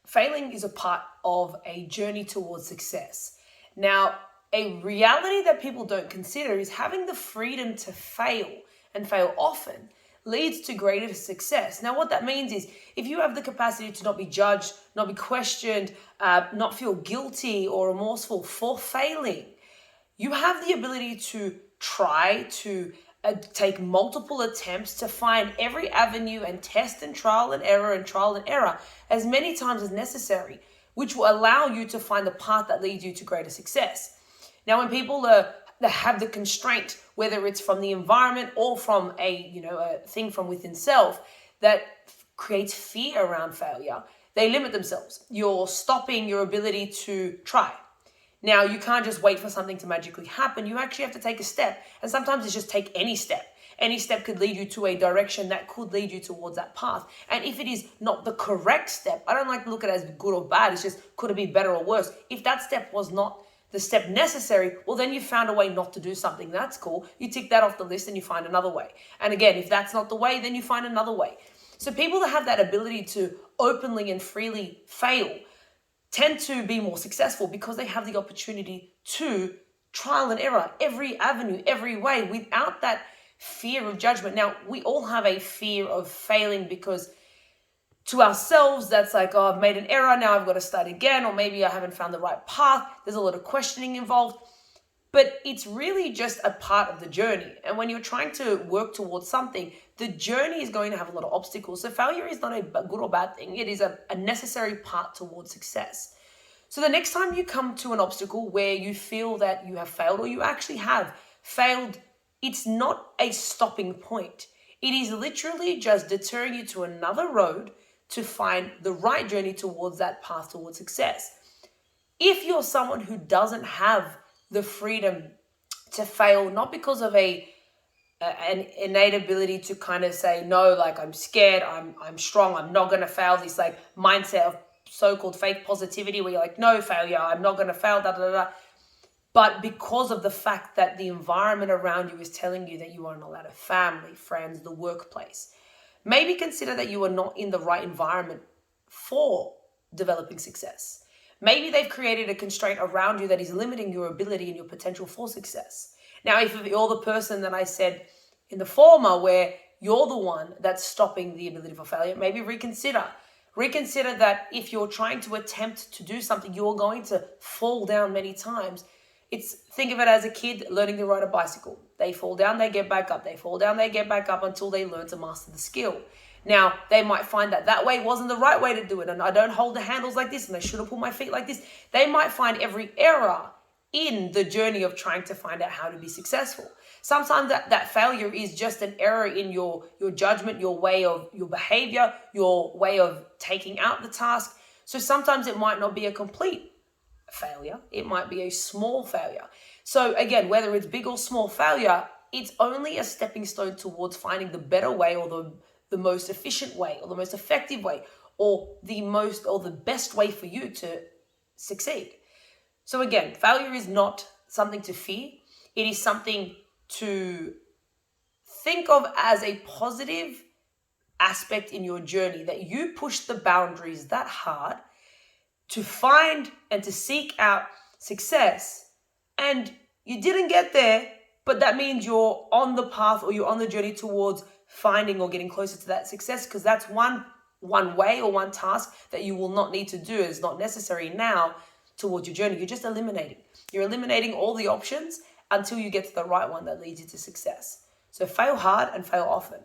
failing is a part of a journey towards success. Now, a reality that people don't consider is having the freedom to fail and fail often leads to greater success. Now, what that means is if you have the capacity to not be judged, not be questioned, not feel guilty or remorseful for failing, you have the ability to try to take multiple attempts to find every avenue and test and trial and error as many times as necessary, which will allow you to find the path that leads you to greater success. Now, when people that have the constraint, whether it's from the environment or from a thing from within self that creates fear around failure, they limit themselves. You're stopping your ability to try. Now, you can't just wait for something to magically happen. You actually have to take a step. And sometimes it's just take any step. Any step could lead you to a direction that could lead you towards that path. And if it is not the correct step, I don't like to look at it as good or bad. It's just, could it be better or worse? If that step was not the step necessary, well, then you found a way not to do something. That's cool. You tick that off the list and you find another way. And again, if that's not the way, then you find another way. So people that have that ability to openly and freely fail tend to be more successful because they have the opportunity to trial and error every avenue, every way without that fear of judgment. Now, we all have a fear of failing because to ourselves, that's like, oh, I've made an error, now I've got to start again, or maybe I haven't found the right path. There's a lot of questioning involved, but it's really just a part of the journey. And when you're trying to work towards something, the journey is going to have a lot of obstacles. So failure is not a good or bad thing. It is a necessary part towards success. So the next time you come to an obstacle where you feel that you have failed or you actually have failed, it's not a stopping point. It is literally just deterring you to another road to find the right journey towards that path towards success. If you're someone who doesn't have the freedom to fail, not because of an innate ability to kind of say, no, like I'm scared, I'm strong, I'm not going to fail, this like mindset of so-called fake positivity where you're like, no failure, I'm not going to fail, But because of the fact that the environment around you is telling you that you aren't allowed a family, friends, the workplace, maybe consider that you are not in the right environment for developing success. Maybe they've created a constraint around you that is limiting your ability and your potential for success. Now, if you're the person that I said in the former, where you're the one that's stopping the ability for failure, maybe reconsider. Reconsider that if you're trying to attempt to do something, you're going to fall down many times. Think of it as a kid learning to ride a bicycle. They fall down, they get back up. They fall down, they get back up until they learn to master the skill. Now, they might find that that way wasn't the right way to do it, and I don't hold the handles like this, and I should have put my feet like this. They might find every error in the journey of trying to find out how to be successful. Sometimes that failure is just an error in your judgment, your way of your behavior, your way of taking out the task. So sometimes it might not be a complete failure. It might be a small failure. So again, whether it's big or small failure, it's only a stepping stone towards finding the better way or the most efficient way or the most effective way or the best way for you to succeed. So again, failure is not something to fear. It is something to think of as a positive aspect in your journey, that you push the boundaries that hard to find and to seek out success. And you didn't get there, but that means you're on the path or you're on the journey towards finding or getting closer to that success, because that's one way or one task that you will not need to do. It's not necessary now towards your journey. You're just eliminating. You're eliminating all the options until you get to the right one that leads you to success. So fail hard and fail often.